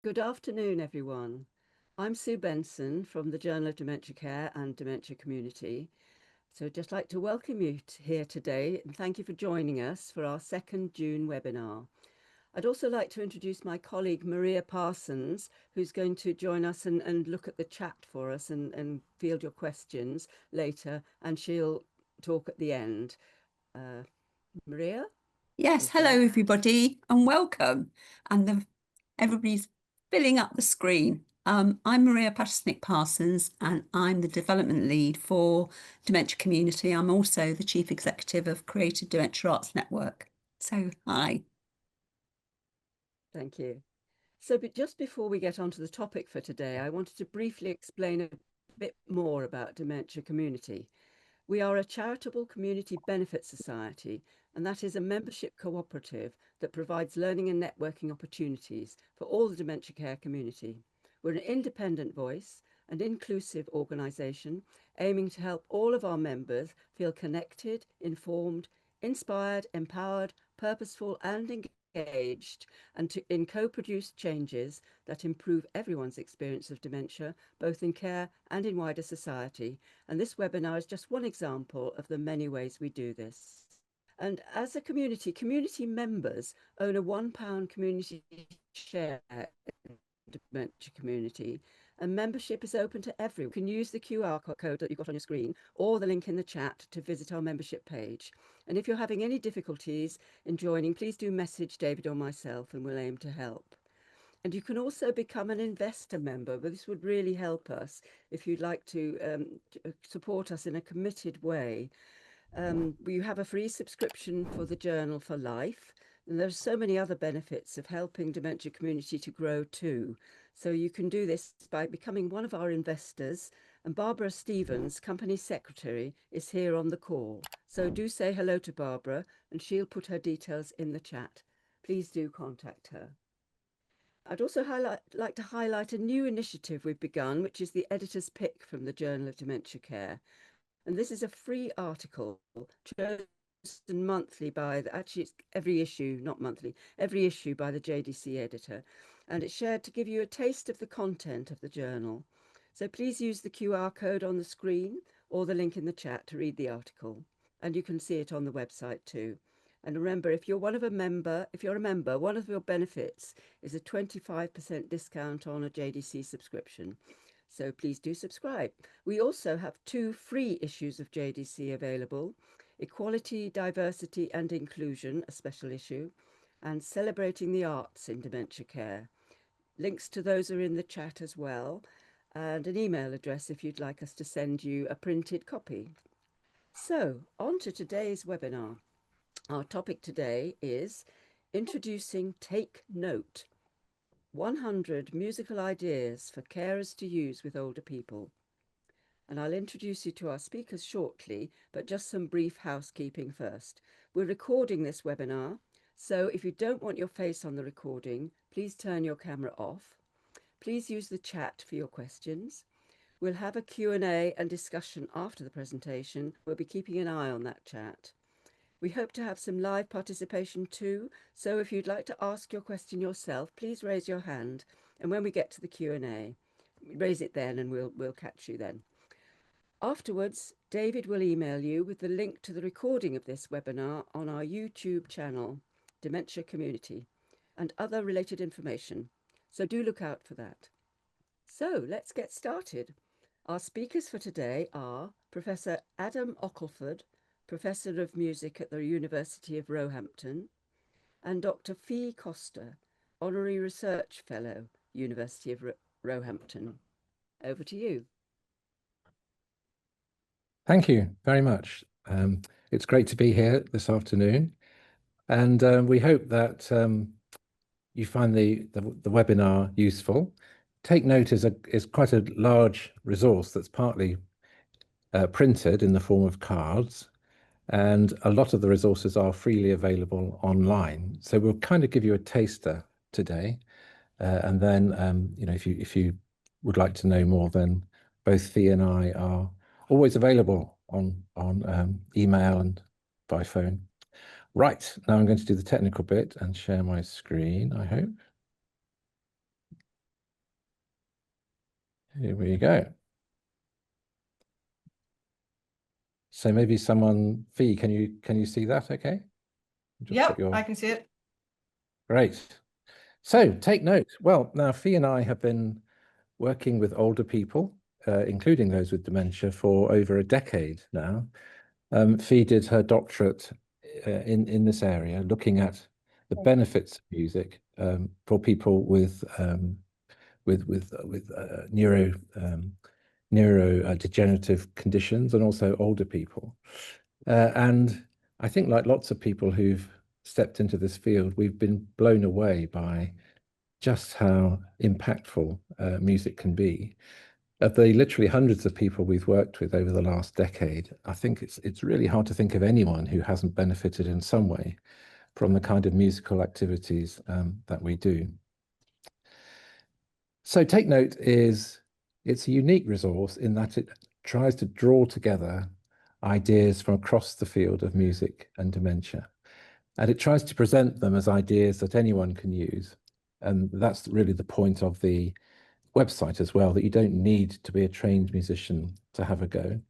Good afternoon, everyone. I'm Sue Benson from the Journal of Dementia Care and Dementia Community. So I'd just like to welcome you here today and thank you for joining us for our second June webinar. I'd also like to introduce my colleague Maria Parsons, who's going to join us and look at the chat for us and field your questions later, and she'll talk at the end. Maria? Yes, hello everybody and welcome. And everybody's filling up the screen. I'm Maria Parsons and I'm the development lead for Dementia Community. I'm also the chief executive of Creative Dementia Arts Network. So hi. Thank you. So just before we get on to the topic for today, I wanted to briefly explain a bit more about Dementia Community. We are a charitable community benefit society, and that is a membership cooperative that provides learning and networking opportunities for all the dementia care community. We're an independent voice and inclusive organisation aiming to help all of our members feel connected, informed, inspired, empowered, purposeful and engaged, and in co-produced changes that improve everyone's experience of dementia, both in care and in wider society. And this webinar is just one example of the many ways we do this. And as a community members own a £1 community share in the Dementia Community, and membership is open to everyone. You can use the QR code that you've got on your screen or the link in the chat to visit our membership page. And if you're having any difficulties in joining, please do message David or myself and we'll aim to help. And you can also become an investor member, but this would really help us if you'd like to support us in a committed way. We have a free subscription for the journal for life, and there's so many other benefits of helping Dementia Community to grow too. So you can do this by becoming one of our investors, and Barbara Stevens, Company Secretary, is here on the call. So do say hello to Barbara and she'll put her details in the chat. Please do contact her. I'd also like to highlight a new initiative we've begun, which is the editor's pick from the Journal of Dementia Care. And this is a free article chosen monthly by, actually it's every issue, not monthly, every issue by the JDC editor. And it's shared to give you a taste of the content of the journal. So please use the QR code on the screen or the link in the chat to read the article. And you can see it on the website too. And remember, if you're a member, one of your benefits is a 25% discount on a JDC subscription. So please do subscribe. We also have 2 free issues of JDC available: Equality, Diversity and Inclusion, a special issue, and Celebrating the Arts in Dementia Care. Links to those are in the chat as well, and an email address if you'd like us to send you a printed copy. So on to today's webinar. Our topic today is introducing Take Note, 100 musical ideas for carers to use with older people. And I'll introduce you to our speakers shortly, but just some brief housekeeping first. We're recording this webinar, so if you don't want your face on the recording, please turn your camera off. Please use the chat for your questions. We'll have a Q&A and discussion after the presentation. We'll be keeping an eye on that chat. We hope to have some live participation too, so if you'd like to ask your question yourself, please raise your hand, and when we get to the Q&A, raise it then and we'll catch you then. Afterwards, David will email you with the link to the recording of this webinar on our YouTube channel, Dementia Community, and other related information, so do look out for that. So let's get started. Our speakers for today are Professor Adam Ockelford, Professor of Music at the University of Roehampton, and Dr. Costa, Honorary Research Fellow, University of Roehampton. Over to you. Thank you very much. It's great to be here this afternoon, and we hope that you find the webinar useful. Take Note is quite a large resource that's partly printed in the form of cards, and a lot of the resources are freely available online. So we'll kind of give you a taster today, and then if you would like to know more, then both Fee and I are always available on email and by phone. Right, now I'm going to do the technical bit and share my screen, I hope. Here we go. So maybe someone, Fee, can you see that okay? Yep, I can see it. Great. So take note. Well, now Fee and I have been working with older people, including those with dementia, for over a decade now. Fee did her doctorate in this area, looking at the benefits of music for people with neurodegenerative conditions, and also older people. And I think, like lots of people who've stepped into this field, we've been blown away by just how impactful music can be. Of the literally hundreds of people we've worked with over the last decade, I think it's really hard to think of anyone who hasn't benefited in some way from the kind of musical activities that we do. So Take Note it's a unique resource in that it tries to draw together ideas from across the field of music and dementia. And it tries to present them as ideas that anyone can use. And that's really the point of the website as well, that you don't need to be a trained musician to have a go.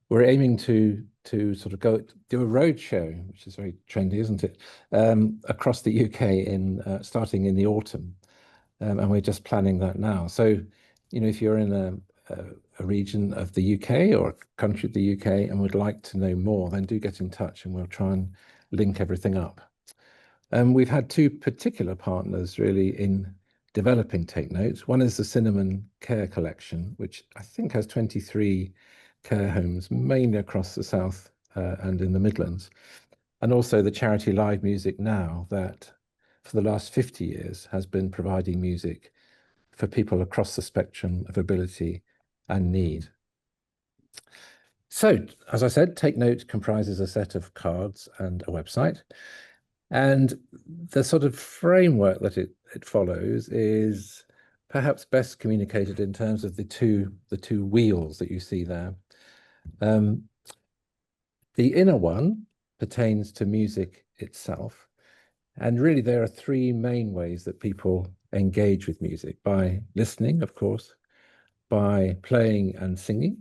We're aiming to sort of go do a road show, which is very trendy, isn't it, across the UK starting in the autumn. And we're just planning that now. So, if you're in a region of the UK or a country of the UK and would like to know more, then do get in touch and we'll try and link everything up. We've had two particular partners really in developing Take Note. One is the Cinnamon Care Collection, which I think has 23 care homes, mainly across the South and in the Midlands. And also the charity Live Music Now, that for the last 50 years has been providing music for people across the spectrum of ability and need. So, as I said, Take Note comprises a set of cards and a website. And the sort of framework that it follows is perhaps best communicated in terms of the two wheels that you see there. The inner one pertains to music itself. And really, there are three main ways that people engage with music: by listening, of course, by playing and singing,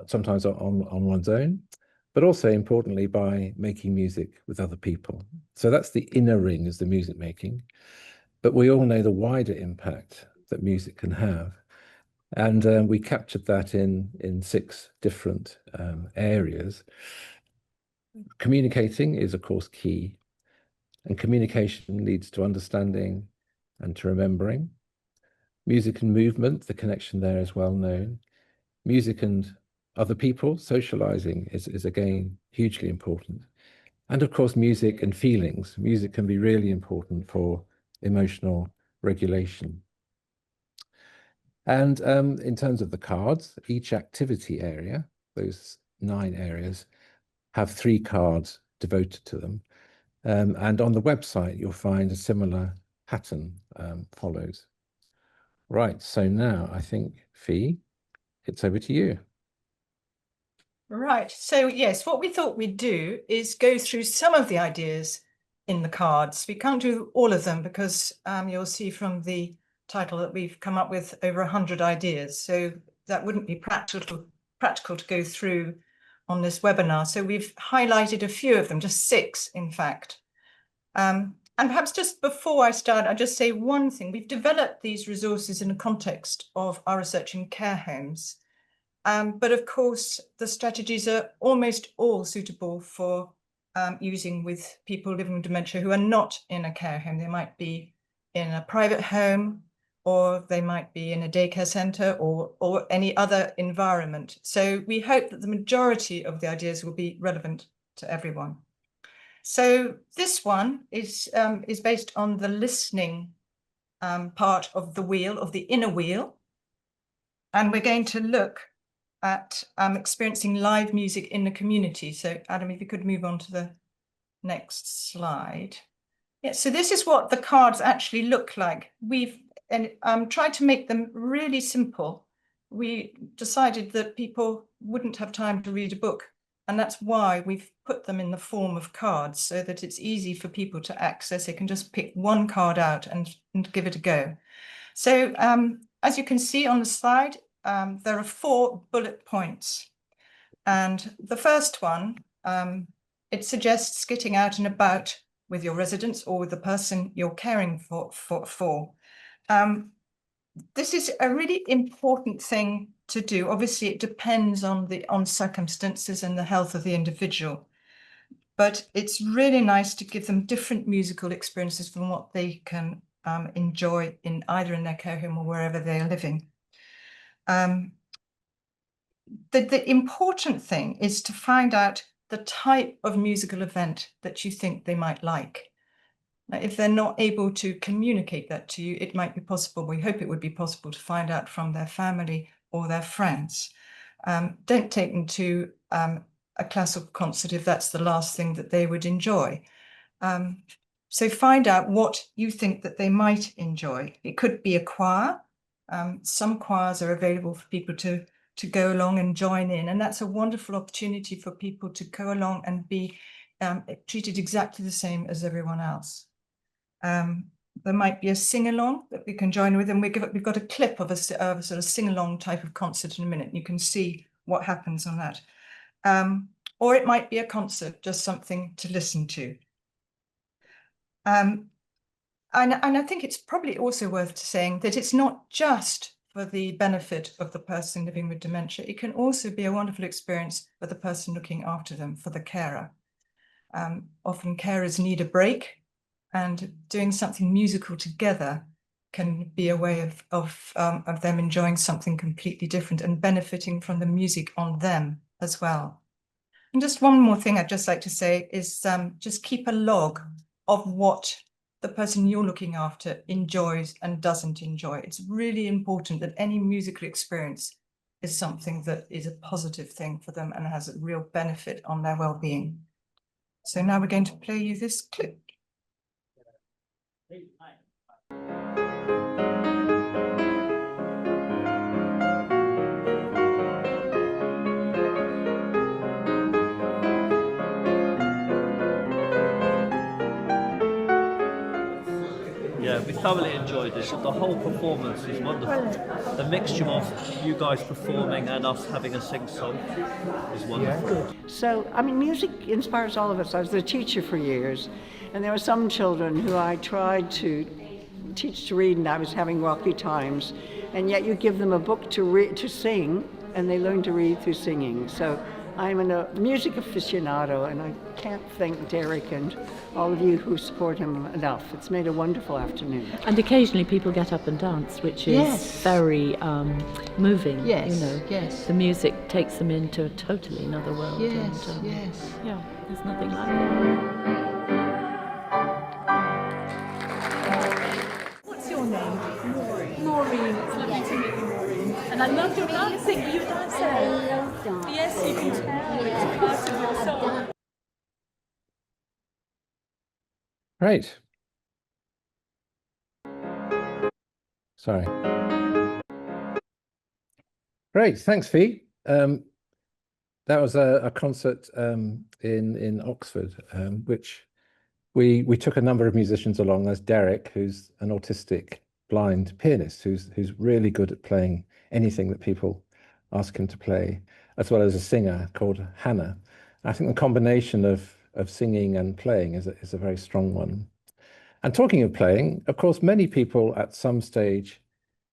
sometimes on one's own, but also importantly by making music with other people. So that's the inner ring, is the music making. But we all know the wider impact that music can have. And we captured that in 6 different areas. Communicating is, of course, key. And communication leads to understanding and to remembering. Music and movement, the connection there is well known. Music and other people, socializing is again hugely important. And of course, music and feelings. Music can be really important for emotional regulation. And in terms of the cards, each activity area, those 9 areas, have 3 cards devoted to them. And on the website, you'll find a similar pattern follows. Right, so now I think, Fee, it's over to you. Right, so yes, what we thought we'd do is go through some of the ideas in the cards. We can't do all of them because you'll see from the title that we've come up with over 100 ideas. So that wouldn't be practical to go through on this webinar. So we've highlighted a few of them, just 6, in fact. And perhaps just before I start, I'll just say one thing. We've developed these resources in the context of our research in care homes. But of course, the strategies are almost all suitable for using with people living with dementia who are not in a care home. They might be in a private home, or they might be in a daycare centre, or any other environment. So we hope that the majority of the ideas will be relevant to everyone. So this one is based on the listening part of the wheel, of the inner wheel. And we're going to look at experiencing live music in the community. So Adam, if you could move on to the next slide. Yeah, so this is what the cards actually look like. We've tried to make them really simple. We decided that people wouldn't have time to read a book, and that's why we've put them in the form of cards so that it's easy for people to access. They can just pick one card out and give it a go. So as you can see on the slide, there are 4 bullet points. And the first one, it suggests getting out and about with your residents or with the person you're caring for. This is a really important thing to do. Obviously, it depends on circumstances and the health of the individual. But it's really nice to give them different musical experiences from what they can enjoy in either in their care home or wherever they are living. The important thing is to find out the type of musical event that you think they might like. Now, if they're not able to communicate that to you, it might be possible, we hope it would be possible to find out from their family or their friends. Don't take them to a classical concert if that's the last thing that they would enjoy. So find out what you think that they might enjoy. It could be a choir. Some choirs are available for people to go along and join in, and that's a wonderful opportunity for people to go along and be treated exactly the same as everyone else. There might be a sing-along that we can join with, and we've got a clip of a sort of sing-along type of concert in a minute. You can see what happens on that. Or it might be a concert, just something to listen to. And I think it's probably also worth saying that it's not just for the benefit of the person living with dementia. It can also be a wonderful experience for the person looking after them, for the carer. Often carers need a break, and doing something musical together can be a way of them enjoying something completely different and benefiting from the music on them as well. And just one more thing I'd just like to say is just keep a log of what the person you're looking after enjoys and doesn't enjoy. It's really important that any musical experience is something that is a positive thing for them and has a real benefit on their well-being. So now we're going to play you this clip. Yeah, we thoroughly enjoyed this. The whole performance is wonderful. The mixture of you guys performing and us having a sing-song is wonderful. Yeah. So, I mean, music inspires all of us. I was a teacher for years, and there were some children who I tried to teach to read, and I was having rocky times, and yet you give them a book to sing, and they learn to read through singing. So I'm a music aficionado, and I can't thank Derek and all of you who support him enough. It's made a wonderful afternoon. And occasionally people get up and dance, which is very moving. Yes, you know. yes. The music takes them into a totally another world. Yes, and, yes. Yeah, there's nothing like that. What's your name? Maureen. It's lovely to meet you, Maureen. And I love your dancing. Are you a dancer? I love dancing. Yes, you can tell. It's part of your soul. Great. Sorry. Great, thanks, Fee. That was a concert in Oxford, which we took a number of musicians along. There's Derek, who's an autistic blind pianist, who's really good at playing anything that people ask him to play, as well as a singer called Hannah. I think the combination of singing and playing is a very strong one. And talking of playing, of course, many people at some stage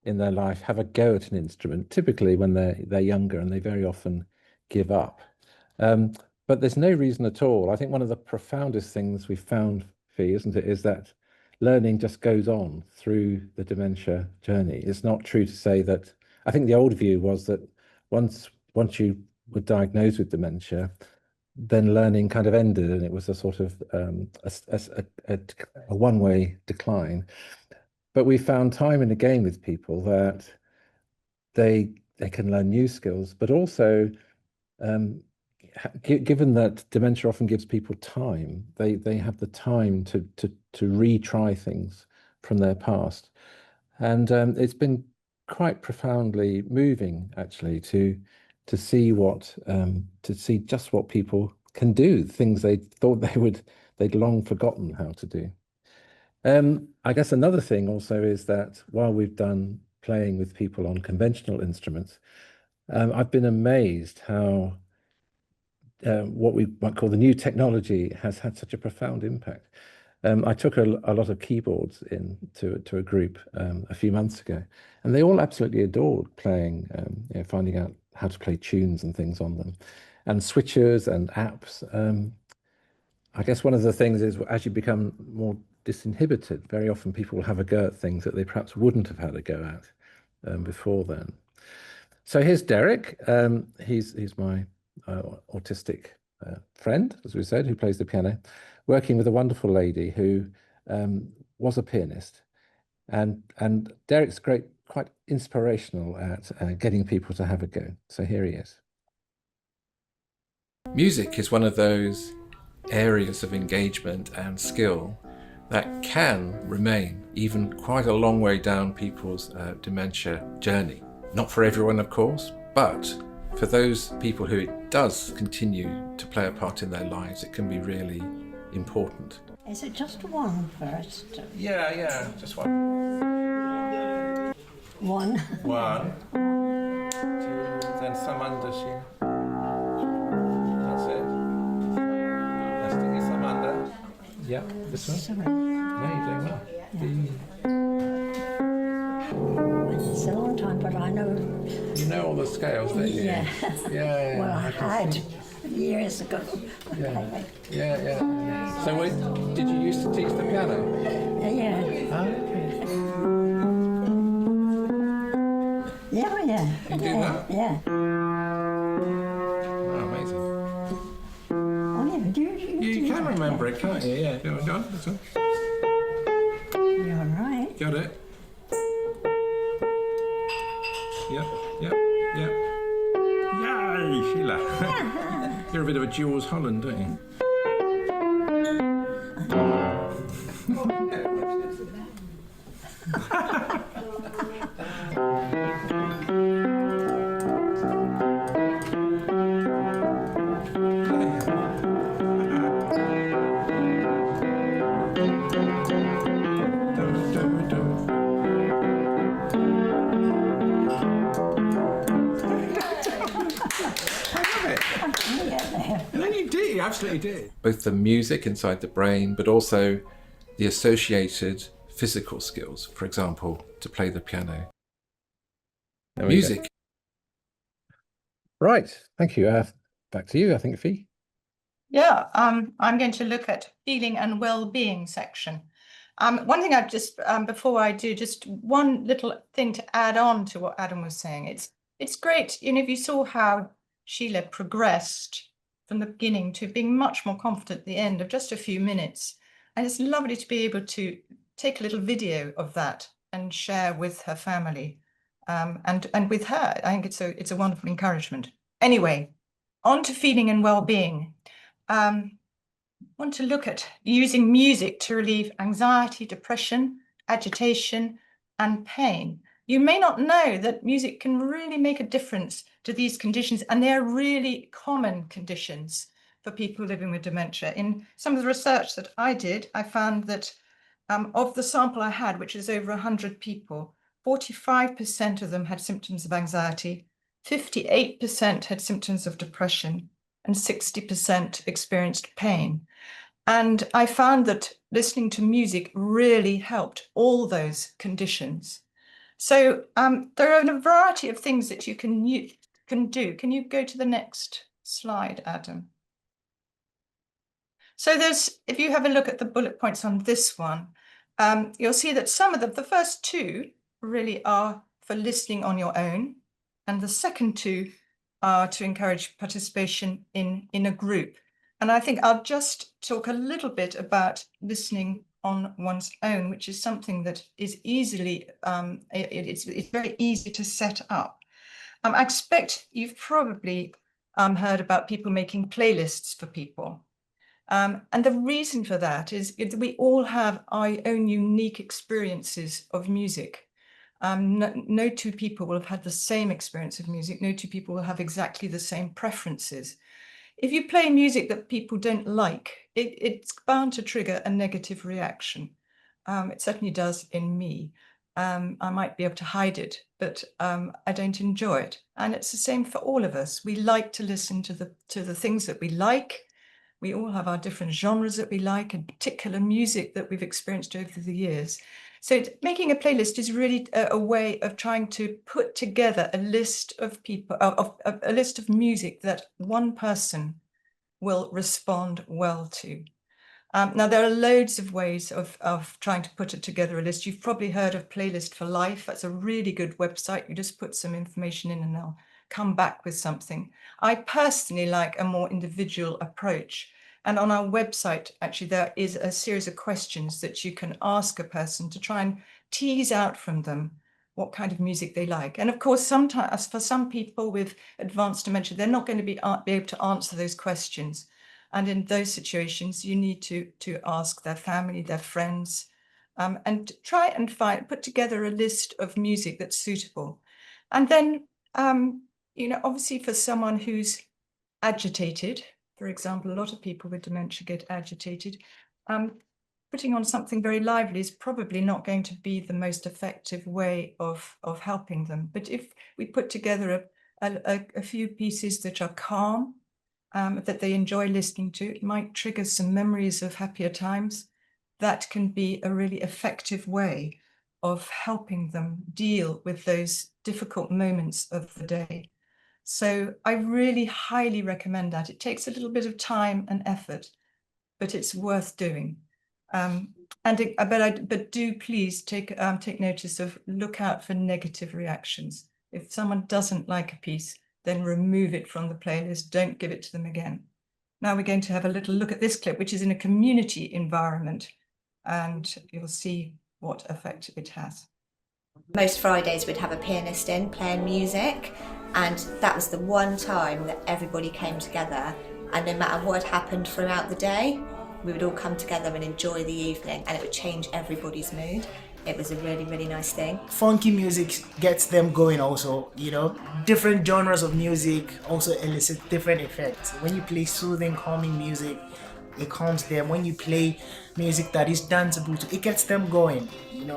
in their life have a go at an instrument, typically when they're younger, and they very often give up. But there's no reason at all. I think one of the profoundest things we've found, Fee, isn't it, is that learning just goes on through the dementia journey. It's not true to say that, I think the old view was that once you were diagnosed with dementia, then learning kind of ended, and it was a sort of a one-way decline. But we found time and again with people that they can learn new skills, but also given that dementia often gives people time, they have the time to retry things from their past. And it's been quite profoundly moving, actually, to see just what people can do, things they thought they'd long forgotten how to do. I guess another thing also is that while we've done playing with people on conventional instruments, I've been amazed how what we might call the new technology has had such a profound impact. I took a lot of keyboards to a group a few months ago, and they all absolutely adored playing, finding out how to play tunes and things on them, and switches and apps. I guess one of the things is, as you become more disinhibited, very often people will have a go at things that they perhaps wouldn't have had a go at before then. So here's Derek. He's my autistic friend, as we said, who plays the piano, working with a wonderful lady who was a pianist. And Derek's quite inspirational at getting people to have a go. So here he is. Music is one of those areas of engagement and skill that can remain even quite a long way down people's dementia journey. Not for everyone, of course, but for those people who it does continue to play a part in their lives, it can be really important. Is it just one first? Yeah, just one. One. One. Two, then some under, That's it. Let's stick some under. Yeah, this one. Sorry. No, you're doing well. It's a long time, but I know. You know all the scales, don't you? Yeah. Yeah. Well, I had see. years ago. Yeah. So did you used to teach the piano? Yeah. Oh, okay. Yeah. You do that? Yeah. Oh, amazing. Oh, yeah, You can remember it, can't you? Yeah. Go on. This one. You're right. Got it. Yep. Yay, Sheila. You're a bit of a Jules Holland, don't you? You absolutely did. Both the music inside the brain, but also the associated physical skills, for example, to play the piano. Music. Right, thank you. Back to you, I think, Fee. Yeah, I'm going to look at feeling and well-being section. One thing I've just, before I do, just one little thing to add on to what Adam was saying. It's great, if you saw how Sheila progressed from the beginning to being much more confident at the end of just a few minutes. And it's lovely to be able to take a little video of that and share with her family and with her. I think it's a wonderful encouragement. Anyway, on to feeling and well-being. Want to look at using music to relieve anxiety, depression, agitation, and pain. You may not know that music can really make a difference to these conditions, and they're really common conditions for people living with dementia. In some of the research that I did, I found that of the sample I had, which is over 100 people, 45% of them had symptoms of anxiety, 58% had symptoms of depression, and 60% experienced pain. And I found that listening to music really helped all those conditions. So there are a variety of things that you can do. Can you go to the next slide, Adam? So if you have a look at the bullet points on this one, you'll see that some of them, the first two really are for listening on your own, and the second two are to encourage participation in a group. And I think I'll just talk a little bit about listening on one's own, which is something that is easily, it's very easy to set up. I expect you've probably heard about people making playlists for people. And the reason for that is we all have our own unique experiences of music. No two people will have had the same experience of music. No two people will have exactly the same preferences. If you play music that people don't like, it's bound to trigger a negative reaction. It certainly does in me. I might be able to hide it, but I don't enjoy it. And it's the same for all of us. We like to listen to the things that we like. We all have our different genres that we like and particular music that we've experienced over the years. So making a playlist is really a way of trying to put together a list of people, a list of music that one person will respond well to. Now, there are loads of ways of trying to put it together a list. You've probably heard of Playlist for Life. That's a really good website. You just put some information in and they'll come back with something. I personally like a more individual approach. And on our website, actually, there is a series of questions that you can ask a person to try and tease out from them what kind of music they like. And of course, sometimes for some people with advanced dementia, they're not going to be able to answer those questions. And in those situations, you need to ask their family, their friends, and try and put together a list of music that's suitable. And then, obviously for someone who's agitated, for example, a lot of people with dementia get agitated, putting on something very lively is probably not going to be the most effective way of helping them. But if we put together a few pieces that are calm, that they enjoy listening to, it might trigger some memories of happier times. That can be a really effective way of helping them deal with those difficult moments of the day. So I really highly recommend that. It takes a little bit of time and effort, but it's worth doing. But do please take notice of, look out for negative reactions. If someone doesn't like a piece, then remove it from the playlist. Don't give it to them again. Now we're going to have a little look at this clip, which is in a community environment, and you'll see what effect it has. Most Fridays we'd have a pianist in playing music, and that was the one time that everybody came together, and no matter what happened throughout the day, we would all come together and enjoy the evening, and it would change everybody's mood. It was a really, really nice thing. Funky music gets them going also, Different genres of music also elicit different effects. When you play soothing, calming music, it calms them. When you play music that is danceable, it gets them going.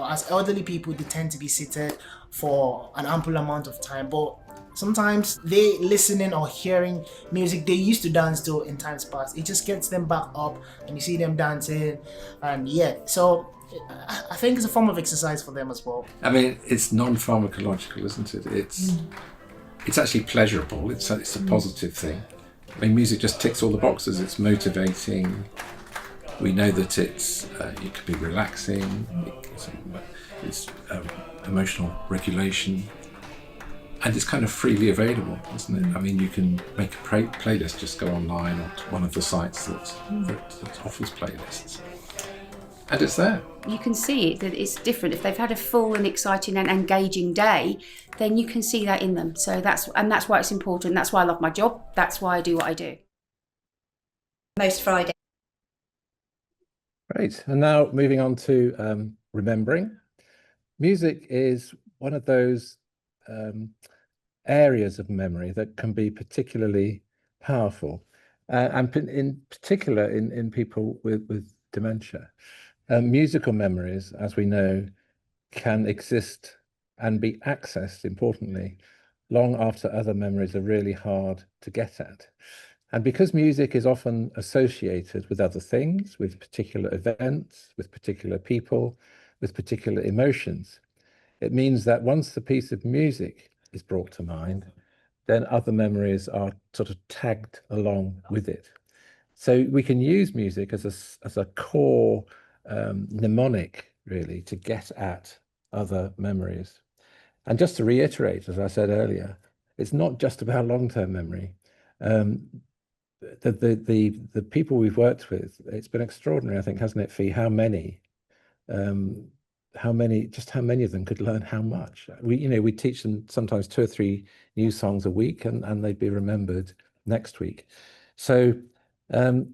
As elderly people, they tend to be seated for an ample amount of time, but sometimes they listening or hearing music they used to dance to in times past, it just gets them back up and you see them dancing, and so I think it's a form of exercise for them as well. I mean, it's non-pharmacological, isn't it? It's actually pleasurable. It's a positive thing. I mean, music just ticks all the boxes. It's motivating. We know that it could be relaxing. It's emotional regulation, and it's kind of freely available, isn't it? I mean, you can make a playlist. Just go online or to one of the sites that offers playlists. And it's there. You can see that it's different. If they've had a full and exciting and engaging day, then you can see that in them. So that's why it's important. That's why I love my job. That's why I do what I do. Most Friday. Great. And now moving on to remembering. Music is one of those areas of memory that can be particularly powerful, and in particular in people with dementia. Musical memories, as we know, can exist and be accessed, importantly, long after other memories are really hard to get at. And because music is often associated with other things, with particular events, with particular people, with particular emotions, it means that once the piece of music is brought to mind, then other memories are sort of tagged along with it. So we can use music as a core mnemonic, really, to get at other memories. And just to reiterate, as I said earlier, it's not just about long-term memory. The people we've worked with, it's been extraordinary, I think, hasn't it, Fee, how many of them could learn how much. We teach them sometimes 2 or 3 new songs a week, and they'd be remembered next week. So I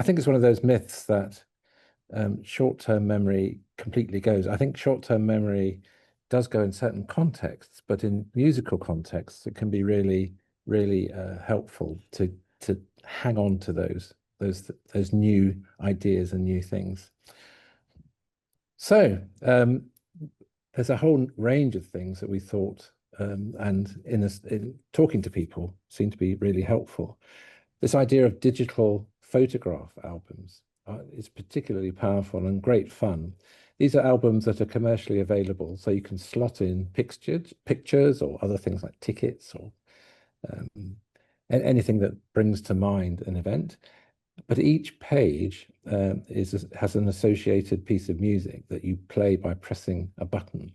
think it's one of those myths that short-term memory completely goes. I think short-term memory does go in certain contexts, but in musical contexts, it can be really, really helpful to hang on to those new ideas and new things. So there's a whole range of things that we thought, and in talking to people, seemed to be really helpful. This idea of digital photograph albums is particularly powerful and great fun. These are albums that are commercially available, so you can slot in pictures or other things like tickets or anything that brings to mind an event. But each page has an associated piece of music that you play by pressing a button.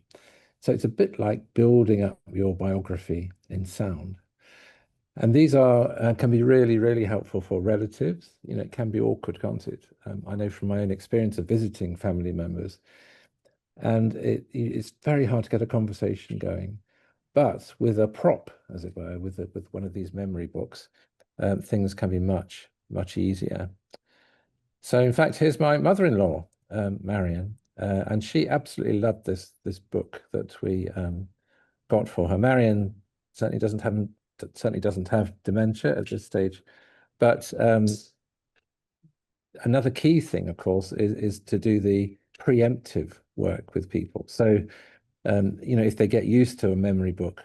So it's a bit like building up your biography in sound. And these can be really, really helpful for relatives. You know, it can be awkward, can't it? I know from my own experience of visiting family members, and it's very hard to get a conversation going. But with a prop, as it were, with one of these memory books, things can be much, much easier. So in fact, here's my mother-in-law, Marion, and she absolutely loved this book that we got for her. Marion certainly doesn't have dementia at this stage, but another key thing, of course, is to do the preemptive work with people. So you know, if they get used to a memory book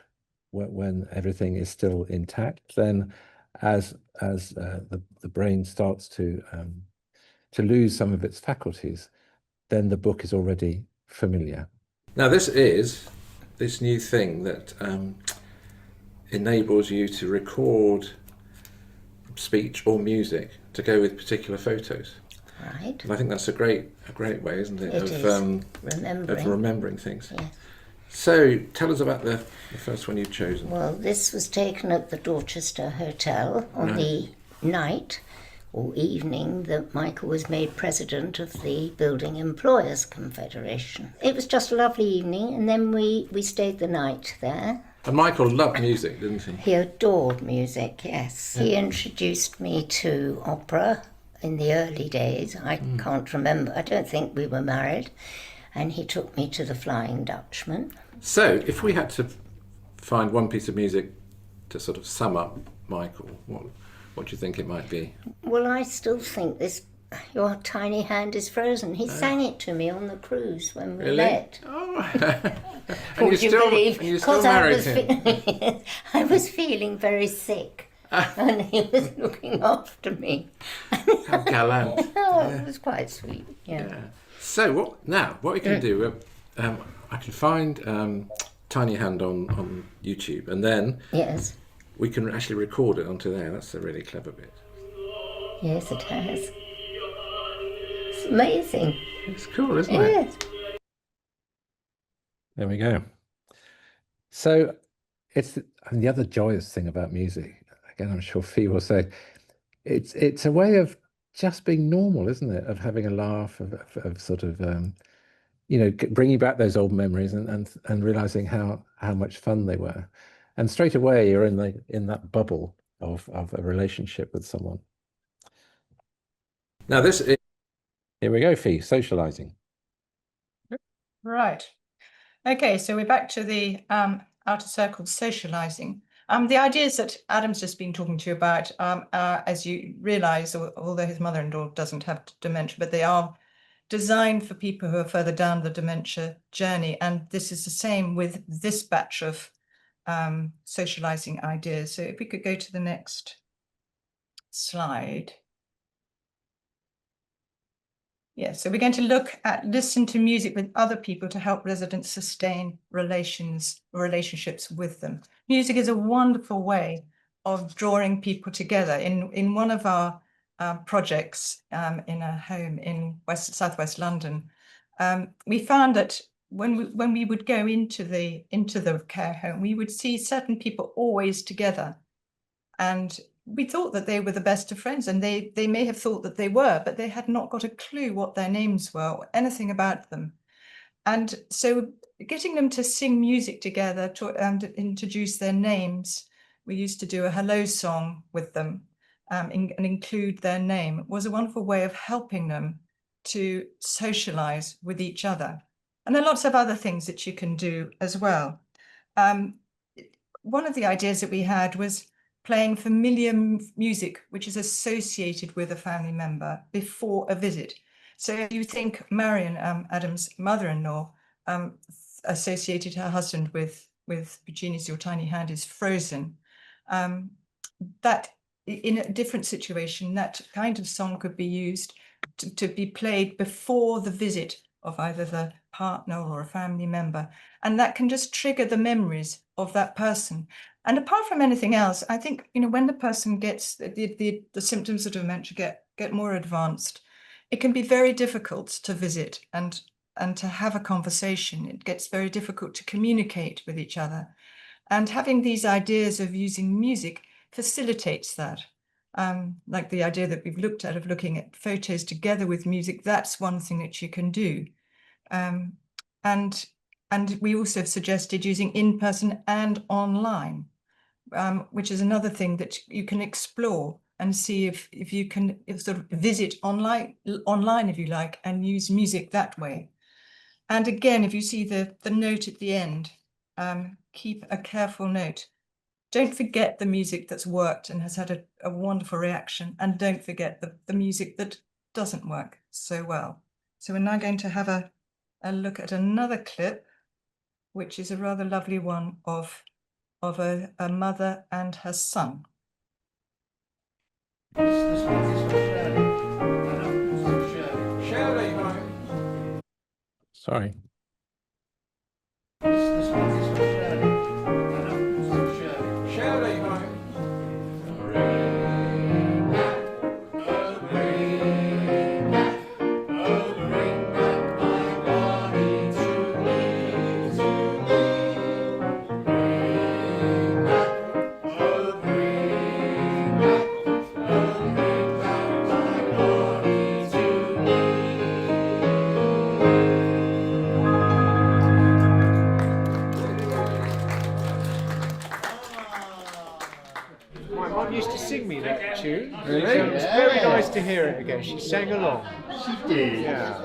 when everything is still intact, then as the brain starts to lose some of its faculties, then the book is already familiar. Now, this is this new thing that enables you to record speech or music to go with particular photos. Right. And I think that's a great way, isn't it? Of remembering things. Yes. So tell us about the first one you've chosen. Well, this was taken at the Dorchester Hotel on the night or evening that Michael was made president of the Building Employers Confederation. It was just a lovely evening, and then we stayed the night there. And Michael loved music, didn't he? He adored music, yes. Yeah. He introduced me to opera in the early days. I can't remember. I don't think we were married. And he took me to the Flying Dutchman. So, if we had to find one piece of music to sort of sum up Michael, what do you think it might be? Well, I still think Your Tiny Hand is Frozen. He sang it to me on the cruise when we met. Oh. And Would you believe? And you still married him? I was feeling very sick. And he was looking after me. How gallant. Oh, it was quite sweet. Yeah. So what we can do, I can find Tiny Hand on YouTube, and then we can actually record it onto there. That's a really clever bit. Yes, it has. It's amazing. It's cool, isn't it? Yes. There we go. So and the other joyous thing about music, again, I'm sure Fee will say, it's a way of just being normal, isn't it? Of having a laugh, of sort of, you know, bringing back those old memories and realizing how much fun they were. And straight away you're in that bubble of a relationship with someone. Now here we go, Fee, socializing. Right. Okay, so we're back to the outer circle socializing. The ideas that Adam's just been talking to you about, as you realise, although his mother-in-law doesn't have dementia, but they are designed for people who are further down the dementia journey. And this is the same with this batch of socializing ideas. So if we could go to the next slide. Yeah, so we're going to listen to music with other people to help residents sustain relationships with them. Music is a wonderful way of drawing people together. In one of our projects in a home in southwest London, we found that when we would go into the care home, we would see certain people always together, and we thought that they were the best of friends, and they may have thought that they were, but they had not got a clue what their names were or anything about them. And so getting them to sing music together and introduce their names, we used to do a hello song with them and include their name, was a wonderful way of helping them to socialize with each other. And there are lots of other things that you can do as well. One of the ideas that we had was playing familiar music which is associated with a family member before a visit. So you think Marion, Adam's mother-in-law, associated her husband with Eugenia's Your Tiny Hand is Frozen. That in a different situation, that kind of song could be used to be played before the visit of either the partner or a family member. And that can just trigger the memories of that person. And apart from anything else, I think, when the person gets the symptoms of dementia get more advanced, it can be very difficult to visit and to have a conversation. It gets very difficult to communicate with each other. And having these ideas of using music facilitates that. Like the idea that we've looked at of looking at photos together with music, that's one thing that you can do. And we also suggested using in-person and online, which is another thing that you can explore and see if you can sort of visit online if you like, and use music that way. And again, if you see the note at the end, keep a careful note. Don't forget the music that's worked and has had a wonderful reaction, and don't forget the music that doesn't work so well. So we're now going to have a look at another clip, which is a rather lovely one of a mother and her son. Sorry. Used to sing me that tune. Really? So it was very nice to hear it again. She sang along. She did. Yeah.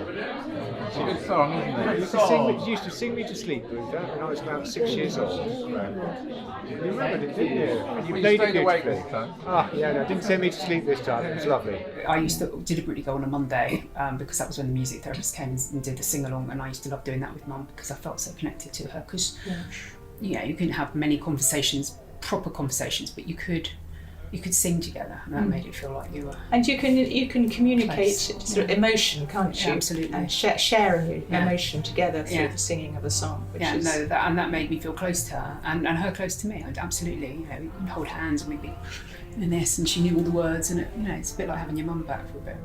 It's a good song, isn't it? Used to sing me to sleep, Buddha, when I was about 6 years old. You remembered it, didn't you? And you played it awake beautifully. this time. Ah, yeah, no, didn't send me to sleep this time. It was lovely. I used to deliberately go on a Monday because that was when the music therapist came and did the sing-along, and I used to love doing that with Mum because I felt so connected to her. Because you couldn't have many conversations, proper conversations, but you could sing together, and that made it feel like you were. And you can communicate sort of emotion, can't you? Yeah, absolutely. And sharing emotion together through the singing of a song. That made me feel close to her, and her close to me. Absolutely, we'd hold hands and we'd be in this, and she knew all the words, and it's a bit like having your mum back for a bit.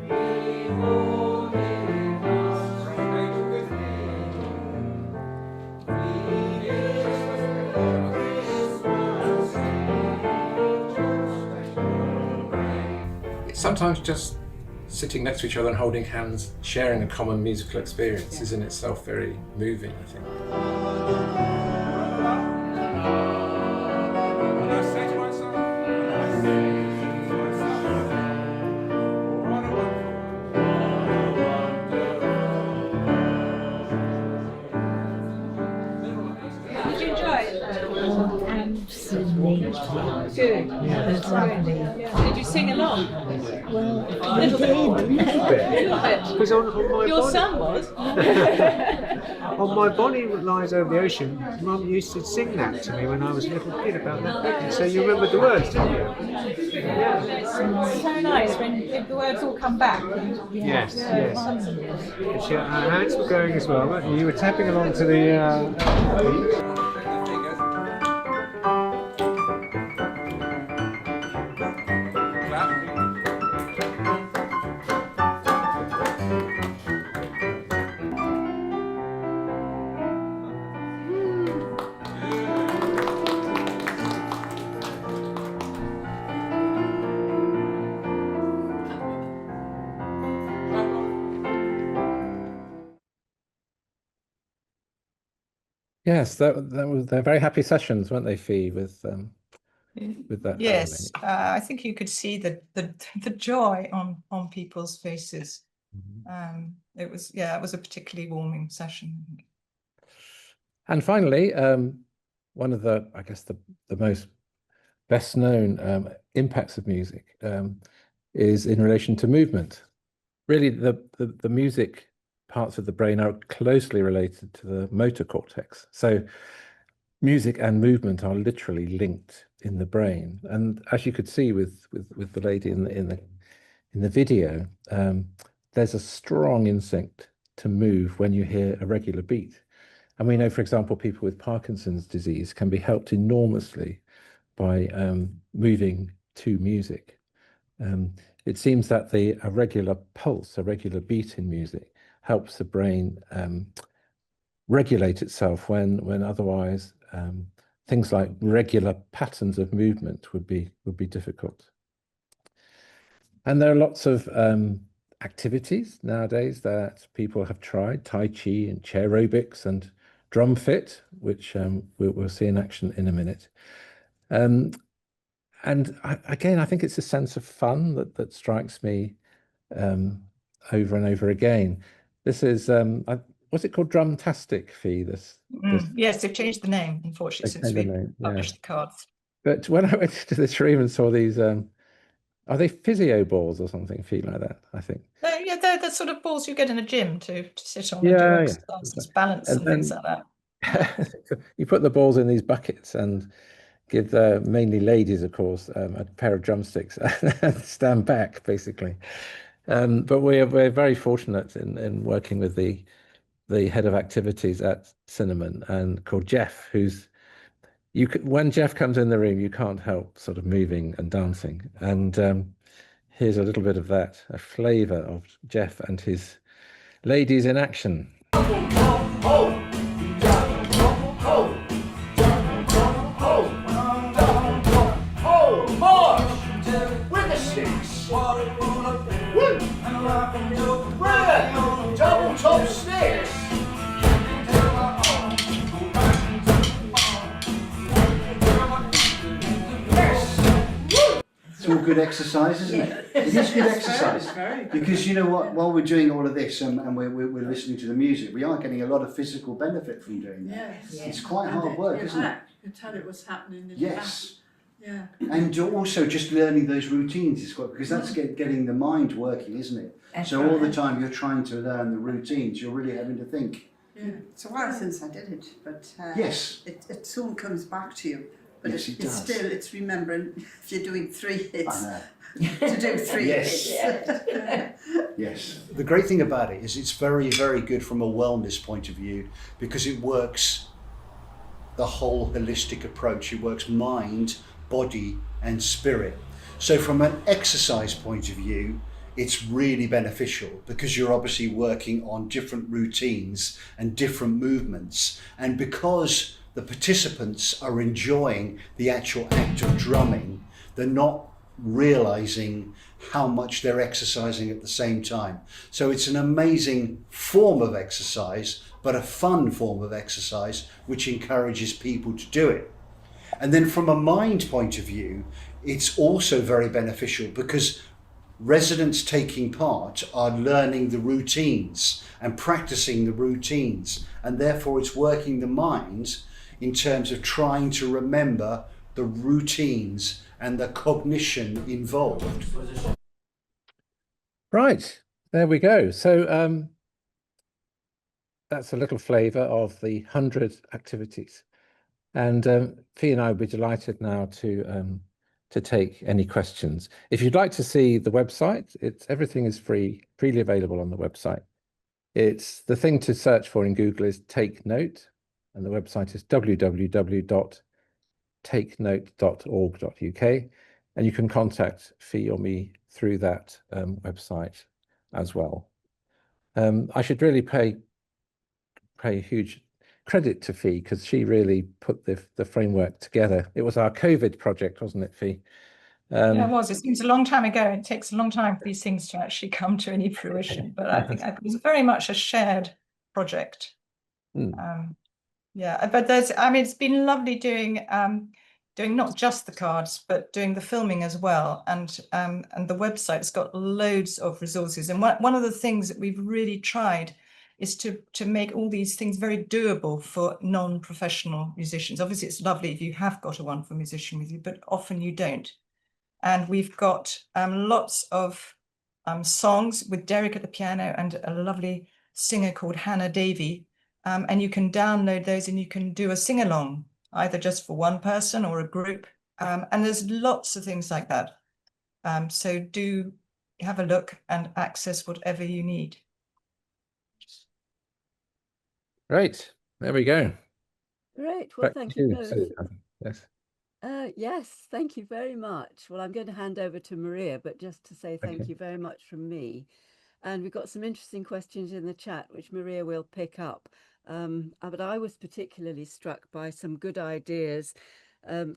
Sometimes just sitting next to each other and holding hands, sharing a common musical experience is in itself very moving, I think. Did you enjoy it? Absolutely. Good. It was lovely. Did you sing along? Well, A little bit. a little bit. Because on my Your bonnet, son was? on my bonnet that lies over the ocean, Mum used to sing that to me when I was a little kid about that picture. So you remembered the words, didn't you? Yeah. It's so nice when the words all come back. Yes, yes. But our hands were going as well, weren't you? You were tapping along to the. Yes, they're very happy sessions, weren't they, Fee, with that? Yes, I think you could see the joy on people's faces. It was a particularly warming session. And finally, one of the most best known impacts of music is in relation to movement. really the music parts of the brain are closely related to the motor cortex. So music and movement are literally linked in the brain. And as you could see with the lady in the video, there's a strong instinct to move when you hear a regular beat. And we know, for example, people with Parkinson's disease can be helped enormously by moving to music. It seems that a regular pulse, a regular beat in music helps the brain regulate itself when otherwise things like regular patterns of movement would be difficult. And there are lots of activities nowadays that people have tried: Tai Chi and chair aerobics and drum fit, which we'll see in action in a minute. And again, I think it's a sense of fun that strikes me over and over again. This is, what's it called? Drumtastic, Fee? Yes, they've changed the name, unfortunately, since we published the cards. But when I went to this room and saw these, are they physio balls or something, Fee, like that, I think? Yeah, they're the sort of balls you get in a gym to sit on and do exercises, balance and things like that. You put the balls in these buckets and give mainly ladies, of course, a pair of drumsticks and stand back, basically. But we're very fortunate in working with the head of activities at Cinnamon, and called Jeff, when Jeff comes in the room, you can't help sort of moving and dancing. And here's a little bit of that, a flavour of Jeff and his ladies in action. Double top sticks. It's all good exercise, isn't it? It is good exercise. Because you know what, while we're doing all of this and we're listening to the music, we are getting a lot of physical benefit from doing that. Yes. It's quite hard work, isn't it? You could tell it was happening in Yes. Yeah. And also just learning those routines is quite, because that's getting the mind working, isn't it? That's so all the right. time you're trying to learn the routines, you're really having to think. Yeah. It's a while since I did it, but yes, it soon comes back to you. But yes, it does. it's remembering if you're doing 3 hits to do 3 hits. Yes. The great thing about it is it's very, very good from a wellness point of view, because it works the whole holistic approach. It works mind, body and spirit. So from an exercise point of view, it's really beneficial, because you're obviously working on different routines and different movements. And because the participants are enjoying the actual act of drumming, they're not realizing how much they're exercising at the same time. So it's an amazing form of exercise, but a fun form of exercise, which encourages people to do it. And then from a mind point of view, it's also very beneficial, because residents taking part are learning the routines and practicing the routines, and therefore it's working the mind in terms of trying to remember the routines and the cognition involved. Right, there we go. So that's a little flavour of the 100 activities. And Fee and I would be delighted now to take any questions. If you'd like to see the website, everything is freely available on the website. It's the thing to search for in Google is Take Note, and the website is www.takenote.org.uk, and you can contact Fee or me through that website as well. I should really pay huge credit to Fee, because she really put the framework together. It was our COVID project, wasn't it, Fee? Yeah, it was. It seems a long time ago. It takes a long time for these things to actually come to any fruition. But I think it was very much a shared project. Yeah, but it's been lovely doing not just the cards, but doing the filming as well. And the website's got loads of resources. And one of the things that we've really tried is to make all these things very doable for non-professional musicians. Obviously, it's lovely if you have got a wonderful musician with you, but often you don't. And we've got lots of songs with Derek at the piano and a lovely singer called Hannah Davey. And you can download those and you can do a sing-along, either just for one person or a group. And there's lots of things like that. So do have a look and access whatever you need. Great. There we go. Great. Well, Back thank to you you, both. Sue. Yes. Yes, thank you very much. Well, I'm going to hand over to Maria, but just to say thank Okay. you very much from me. And we've got some interesting questions in the chat, which Maria will pick up. But I was particularly struck by some good ideas.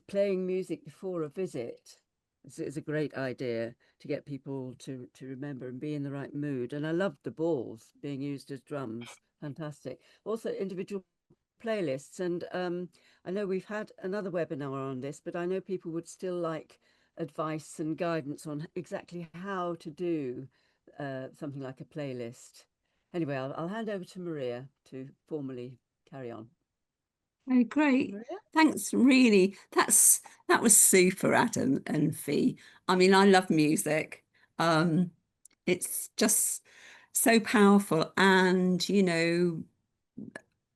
Playing music before a visit is a great idea to get people to remember and be in the right mood. And I loved the balls being used as drums. Fantastic. Also, individual playlists. And I know we've had another webinar on this, but I know people would still like advice and guidance on exactly how to do something like a playlist. Anyway, I'll hand over to Maria to formally carry on. Oh, great. Maria? Thanks, really. That was super, Adam and Fee. I mean, I love music. It's just so powerful. And, you know,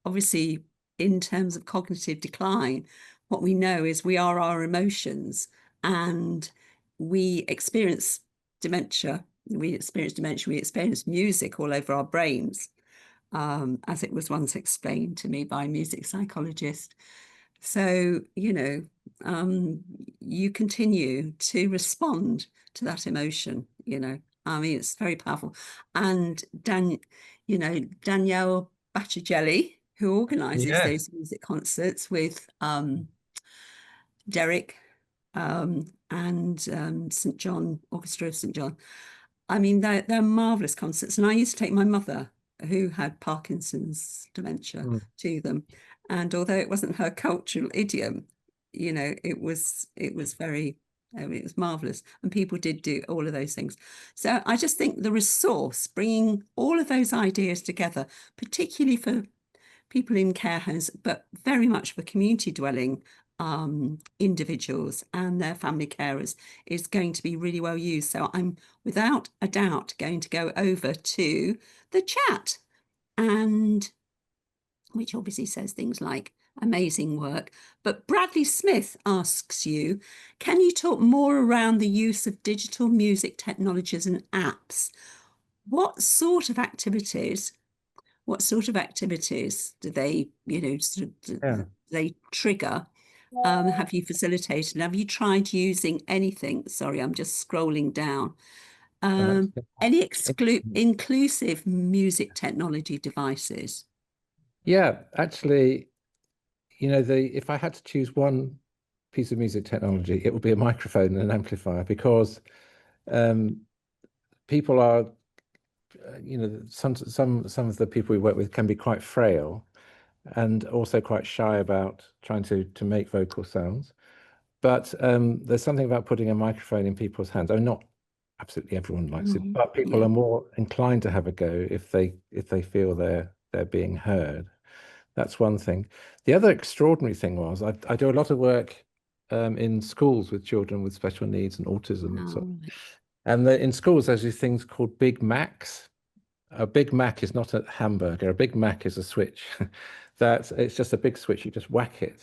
obviously, in terms of cognitive decline, what we know is we are our emotions, and we experience dementia. We experience music all over our brains, as it was once explained to me by a music psychologist. So, you know, you continue to respond to that emotion, you know. I mean, it's very powerful. And Danielle Bacciagelli, who organises those music concerts with Derek and St John, Orchestra of St John. I mean, they're marvellous concerts. And I used to take my mother, who had Parkinson's dementia, to them. And although it wasn't her cultural idiom, you know, it was very, it was marvellous. And people did do all of those things. So I just think the resource, bringing all of those ideas together, particularly for people in care homes, but very much for community dwelling individuals and their family carers, is going to be really well used. So I'm without a doubt going to go over to the chat, and which obviously says things like amazing work. But Bradley Smith asks you, can you talk more around the use of digital music technologies and apps? What sort of activities do they, you know, do they trigger? Have you facilitated? Have you tried using anything? Sorry, I'm just scrolling down. Any inclusive music technology devices? Yeah, actually, you know, if I had to choose one piece of music technology, it would be a microphone and an amplifier, because people are, you know, some of the people we work with can be quite frail and also quite shy about trying to make vocal sounds. But there's something about putting a microphone in people's hands. I mean, not absolutely everyone likes it, but people are more inclined to have a go if they feel they're being heard. That's one thing. The other extraordinary thing was I do a lot of work in schools with children with special needs and autism and so on. And in schools, there's these things called Big Macs. A Big Mac is not a hamburger. A Big Mac is a switch. It's just a big switch. You just whack it,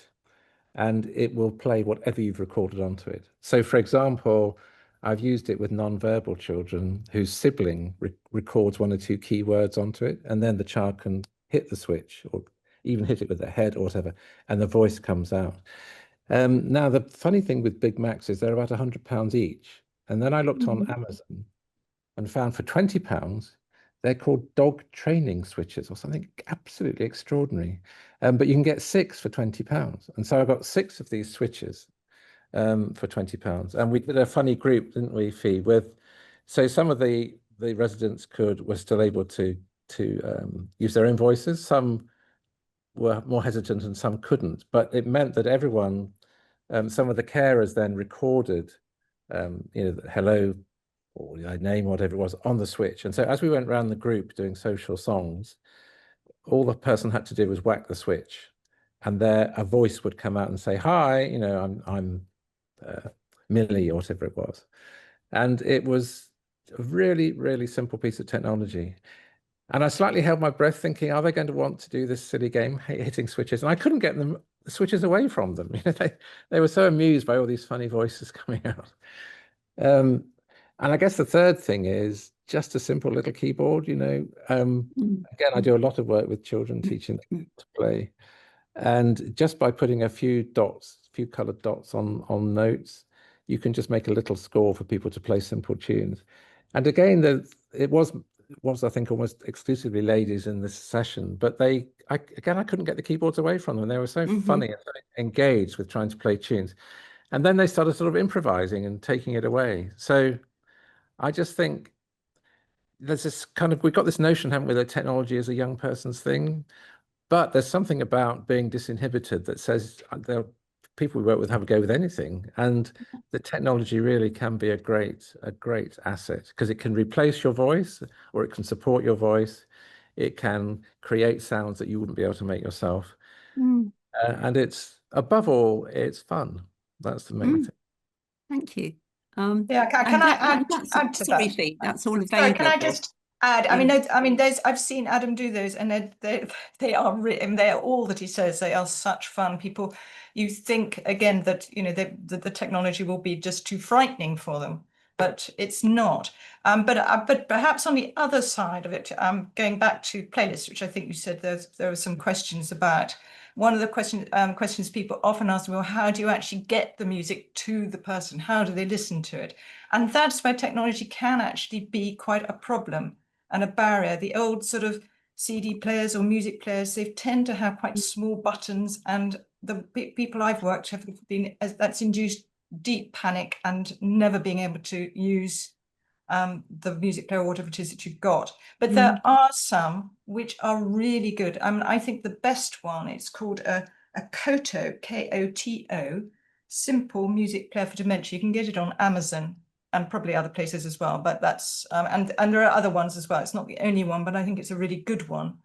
and it will play whatever you've recorded onto it. So, for example, I've used it with non-verbal children whose sibling records one or two keywords onto it, and then the child can hit the switch or even hit it with their head or whatever, and the voice comes out. Now, the funny thing with Big Macs is they're about £100 each. And then I looked on Amazon and found for £20, they're called dog training switches or something absolutely extraordinary. But you can get 6 for £20. And so I got 6 of these switches for £20. And we did a funny group, didn't we, Fee? So some of the residents were still able to use their own voices. Some were more hesitant and some couldn't. But it meant that everyone, some of the carers then recorded, you know, hello, or their name, whatever it was, on the switch. And so as we went around the group doing social songs, all the person had to do was whack the switch, and a voice would come out and say, hi, you know, I'm Millie, or whatever it was. And it was a really, really simple piece of technology. And I slightly held my breath thinking, are they going to want to do this silly game, hitting switches? And I couldn't get the switches away from them. They were so amused by all these funny voices coming out. And I guess the third thing is just a simple little keyboard, Again, I do a lot of work with children, teaching them to play. And just by putting a few colored dots on notes, you can just make a little score for people to play simple tunes. And again, it was I think almost exclusively ladies in this session, but I couldn't get the keyboards away from them. They were so funny and so engaged with trying to play tunes. And then they started sort of improvising and taking it away. So I just think there's this we've got this notion, haven't we, that technology is a young person's thing, but there's something about being disinhibited that says people we work with have a go with anything. And the technology really can be a great asset, because it can replace your voice, or it can support your voice. It can create sounds that you wouldn't be able to make yourself. And it's, above all, it's fun. That's the main thing. Thank you. Yeah, can I add to sorry, that? Fee, that's all available. Sorry, can I just add? I mean, I've seen Adam do those, and they are all that he says. They are such fun. People, you think again that the technology will be just too frightening for them, but it's not. But perhaps on the other side of it, going back to playlists, which I think you said there were some questions about. One of the questions people often ask me, well, how do you actually get the music to the person? How do they listen to it? And that's where technology can actually be quite a problem and a barrier. The old sort of CD players or music players, they tend to have quite small buttons, and the people I've worked have been, that's induced deep panic and never being able to use the music player or whatever it is that you've got. But there are some which are really good. I think the best one, it's called a Koto, Koto, simple music player for dementia. You can get it on Amazon and probably other places as well, but that's, and there are other ones as well. It's not the only one, but I think it's a really good one.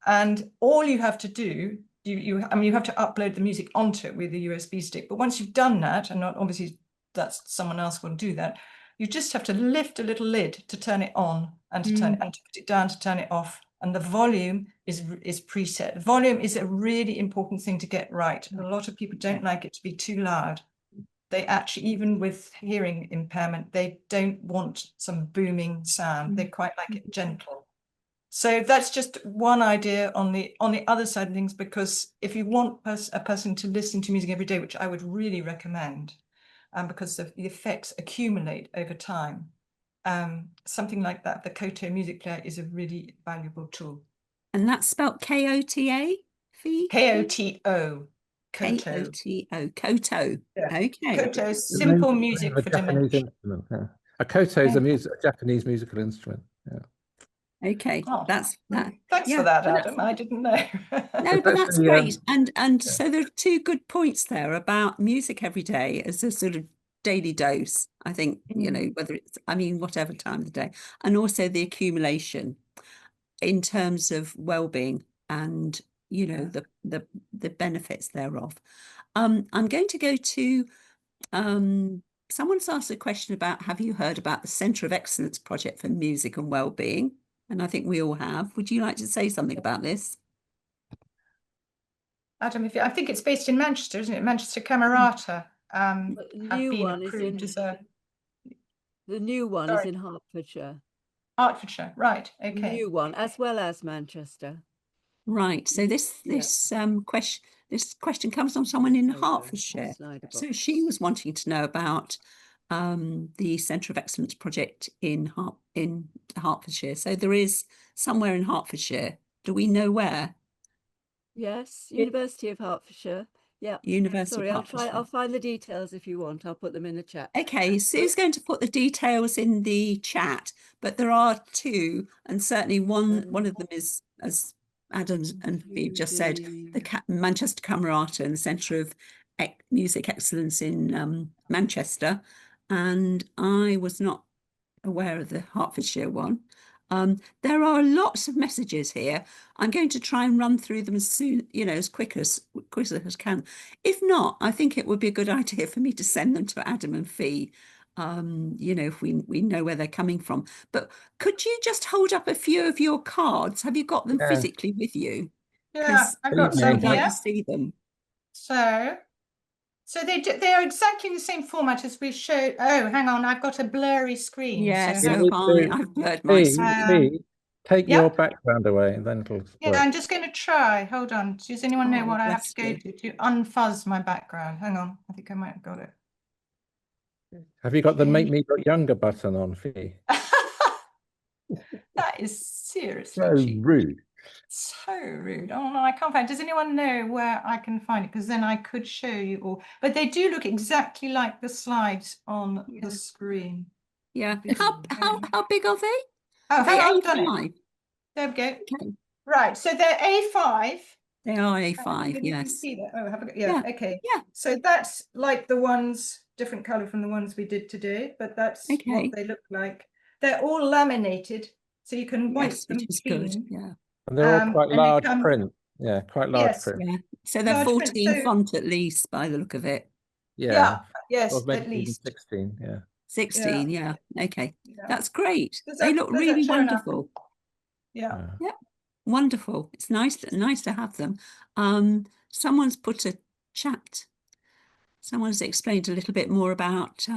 And all you have to do, you have to upload the music onto it with a USB stick. But once you've done that, and obviously that's someone else will do that, you just have to lift a little lid to turn it on and to turn it, and to put it down to turn it off. And the volume is preset. Volume is a really important thing to get right. A lot of people don't like it to be too loud. They actually, even with hearing impairment, they don't want some booming sound. They quite like it gentle. So that's just one idea on the other side of things, because if you want a person to listen to music every day, which I would really recommend, because the effects accumulate over time, something like that, the Koto music player is a really valuable tool. And that's spelled K-O-T-A? Fee? K-O-T-O. Koto. K-O-T-O. Koto. Yeah. Okay. Koto, simple music for dementia. Yeah. A koto is a Japanese musical instrument. Yeah. Okay, that's that. Thanks for that, Adam. I didn't know. No, but that's great. And so there are two good points there about music every day as a sort of daily dose. I think, whether it's, whatever time of the day, and also the accumulation in terms of well-being and, the benefits thereof. I'm going to go to, someone's asked a question about, have you heard about the Centre of Excellence project for music and well-being? And I think we all have. Would you like to say something about this? Adam, I think it's based in Manchester, isn't it? Manchester Camerata. The new one is in Hertfordshire. Hertfordshire, right? Okay. The new one, as well as Manchester. Right. So this question comes from someone in Hertfordshire. So she was wanting to know about the Centre of Excellence project in Hertfordshire. So there is somewhere in Hertfordshire. Do we know where? Yes, University of Hertfordshire. Yeah. University of Hertfordshire. I'll find the details if you want. I'll put them in the chat. Okay, Sue's going to put the details in the chat, but there are two, and certainly one of them is, as Adam and Fee just said, the Manchester Camerata and the Centre of Music Excellence in Manchester. And I was not aware of the Hertfordshire one. There are lots of messages here. I'm going to try and run through them as soon, as quick as I can. If not, I think it would be a good idea for me to send them to Adam and Fee, you know, if we know where they're coming from. But could you just hold up a few of your cards? Have you got them Yeah. physically with you? Yeah, I've got some I'd like here. to see them. So they are exactly the same format as we showed. Oh, hang on, I've got a blurry screen. Yes, so so I've blurred my screen. Take yeah. your background away, and then it'll Yeah, work. I'm just going to try. Hold on. Does anyone know what I have to go bless to unfuzz my background? Hang on. I think I might have got it. Have you got the Make Me Look Younger button on, Fee? That is seriously So cheap. rude. So rude. Oh no, I can't find it. Does anyone know where I can find it? Because then I could show you all. But they do look exactly like the slides on the screen. Yeah. How big are they? Oh, Are they hang on, I've done A5? it. There we go. Okay. Right, so they're A5. They are A5, You can yes. see that. Oh, have a, yeah, Yeah, okay. yeah. So that's like the ones, different color from the ones we did today, but that's Okay. what they look like. They're all laminated, so you can wipe Yes, them which is clean. good. Yeah. And they're all quite and they large come- print. Yeah, quite large Yes. print. Yeah. So they're Large print, 14 so- font at least by the look of it. Yeah, yes, or maybe at even least. 16, yeah. 16, yeah. Okay. Yeah. That's great. Does They that- look does that really show enough? wonderful. Yeah. Yeah. Wonderful. It's nice to have them. Someone's put a chat. Someone's explained a little bit more about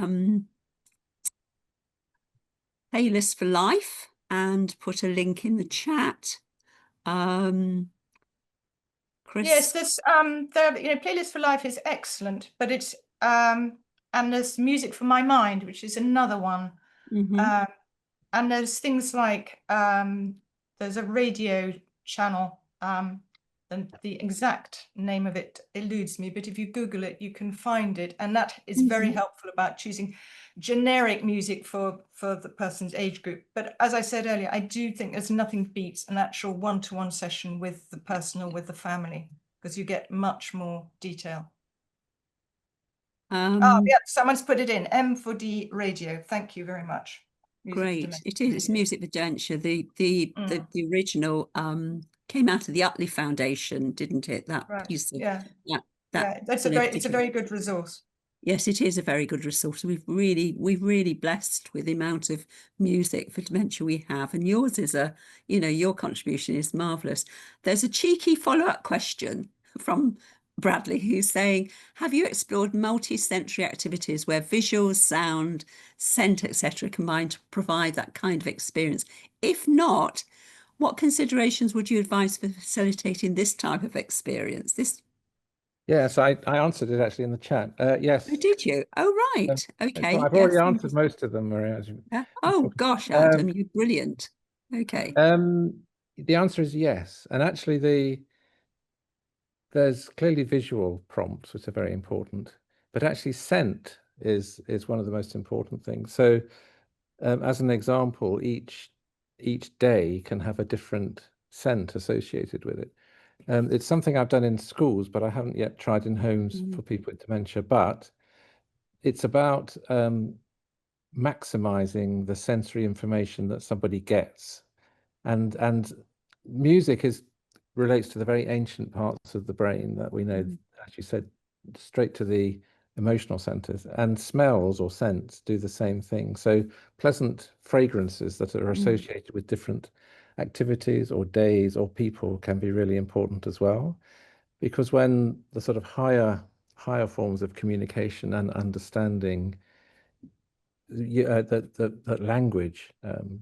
Playlist for Life and put a link in the chat. Chris? Yes, this the Playlist for Life is excellent, but it's and there's Music for My Mind, which is another one. And there's things like there's a radio channel, and the exact name of it eludes me, but if you Google it, you can find it, and that is very helpful about choosing generic music for the person's age group. But as I said earlier, I do think there's nothing beats an actual one-to-one session with the person or with the family, because you get much more detail. Oh, yeah, someone's put it in. M for D radio. Thank you very much. Great. It is. It's Music for Dementia. The original came out of the Utley Foundation, didn't it? That piece of That's a it's a very good resource. Yes, it is a very good resource. We've really blessed with the amount of music for dementia we have, and yours is your contribution is marvelous. There's a cheeky follow-up question from Bradley, who's saying, have you explored multi-sensory activities where visual, sound, scent, etc. combine to provide that kind of experience? If not, what considerations would you advise for facilitating this type of experience? Yes, I answered it actually in the chat. Yes. Oh, did you? Oh, right. Okay. I've already answered most of them, Maria. Oh, gosh, Adam, you're brilliant. Okay. The answer is yes. And actually there's clearly visual prompts, which are very important, but actually scent is one of the most important things. So as an example, each day can have a different scent associated with it. It's something I've done in schools, but I haven't yet tried in homes for people with dementia. But it's about maximizing the sensory information that somebody gets, and music relates to the very ancient parts of the brain that we know, as you said, straight to the emotional centers, and smells or scents do the same thing. So pleasant fragrances that are associated with different activities or days or people can be really important as well, because when the sort of higher forms of communication and understanding that language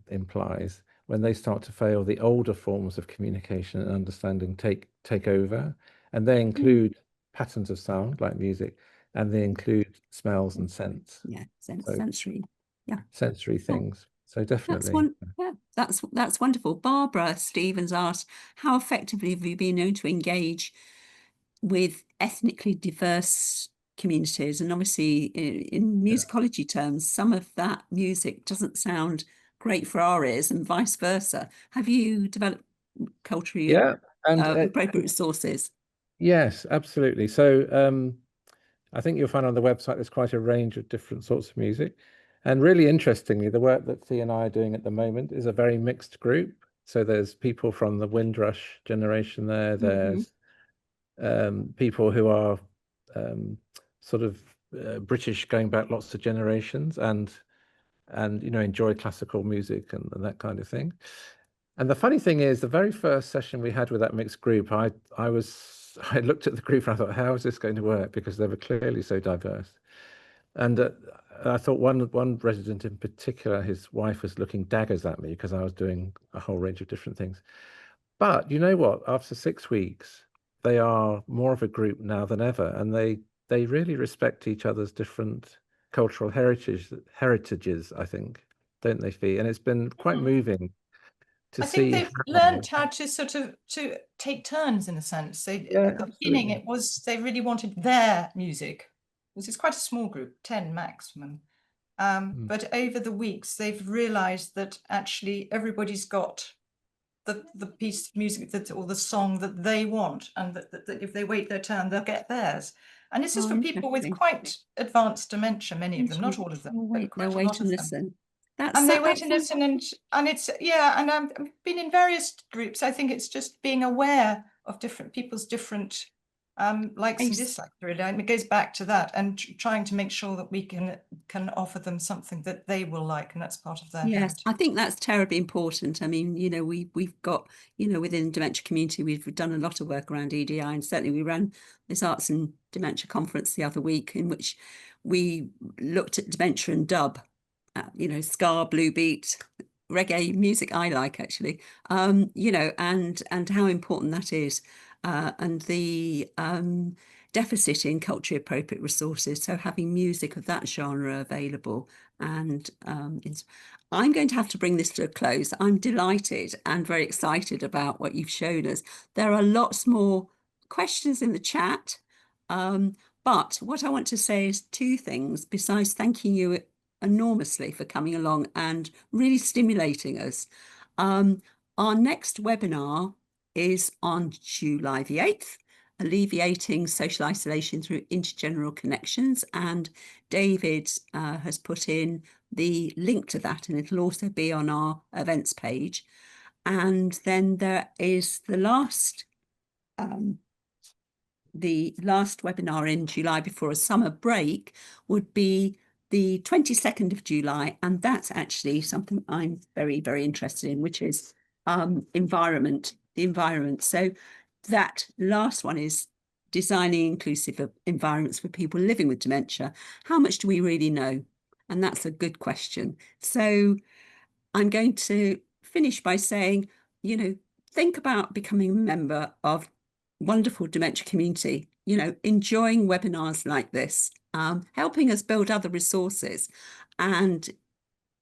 implies, when they start to fail, the older forms of communication and understanding take over, and they include patterns of sound like music, and they include smells and scents. Yeah, sensory. Yeah, sensory things. So definitely. That's wonderful. Barbara Stevens asked, how effectively have you been able to engage with ethnically diverse communities? And obviously in musicology terms, some of that music doesn't sound great for our ears and vice versa. Have you developed culturally appropriate resources? Yes, absolutely. So I think you'll find on the website there's quite a range of different sorts of music. And really interestingly, the work that Fee and I are doing at the moment is a very mixed group. So there's people from the Windrush generation there. There's people who are sort of British going back lots of generations, and you know, enjoy classical music and that kind of thing. And the funny thing is, the very first session we had with that mixed group, I looked at the group and I thought, how is this going to work? Because they were clearly so diverse. And I thought one resident in particular, his wife was looking daggers at me because I was doing a whole range of different things. But you know what? After 6 weeks, they are more of a group now than ever, and they really respect each other's different cultural heritages, I think, don't they, Fee? And it's been quite moving to I see. think they've learned how to sort of to take turns, in a sense. At the beginning, it was they really wanted their music. This is quite a small group, 10 maximum. But over the weeks, they've realised that actually everybody's got the piece of music or the song that they want, and that if they wait their turn, they'll get theirs. And this is for people with quite advanced dementia, many of them, not all of them. They'll wait and listen. And they wait and listen, and it's and I've been in various groups. I think it's just being aware of different people's different likes and dislikes, really. And it goes back to that, and trying to make sure that we can offer them something that they will like, and that's part of their Yes, I think that's terribly important. I mean, you know, we've got, you know, within the dementia community, we've done a lot of work around EDI, and certainly we ran this Arts and Dementia conference the other week, in which we looked at dementia and dub, you know, ska, blue beat, reggae music I like, actually, you know, and how important that is, and the deficit in culturally appropriate resources. So having music of that genre available, and I'm going to have to bring this to a close. I'm delighted and very excited about what you've shown us. There are lots more questions in the chat, but what I want to say is 2 things, besides thanking you enormously for coming along and really stimulating us. Our next webinar is on July the 8th, Alleviating Social Isolation Through Intergenerational Connections, and David has put in the link to that, and it'll also be on our events page. And then there is the last webinar in July before a summer break would be the 22nd of July, and that's actually something I'm very, very interested in, which is the environment. So that last one is designing inclusive environments for people living with dementia. How much do we really know? And that's a good question. So I'm going to finish by saying, you know, think about becoming a member of wonderful dementia community, you know, enjoying webinars like this, helping us build other resources, and,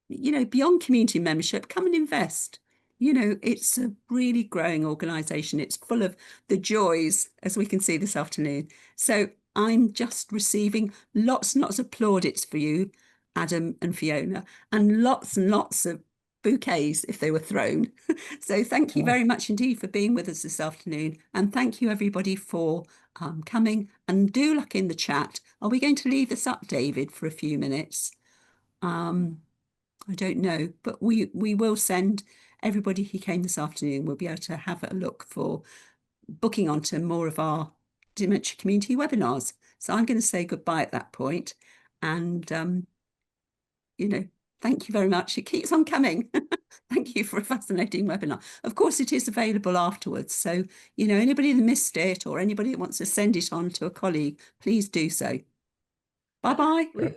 you know, beyond community membership, come and invest. You know, it's a really growing organisation. It's full of the joys, as we can see this afternoon. So I'm just receiving lots and lots of plaudits for you, Adam and Fiona, and lots of bouquets if they were thrown. So thank you very much indeed for being with us this afternoon, and thank you everybody for coming, and do look in the chat. Are we going to leave this up, David, for a few minutes? I don't know, but we will send everybody who came this afternoon, will be able to have a look for booking onto more of our dementia community webinars. So I'm going to say goodbye at that point, and you know, thank you very much. It keeps on coming. Thank you for a fascinating webinar. Of course, it is available afterwards. So, you know, anybody that missed it or anybody that wants to send it on to a colleague, please do so. Bye-bye.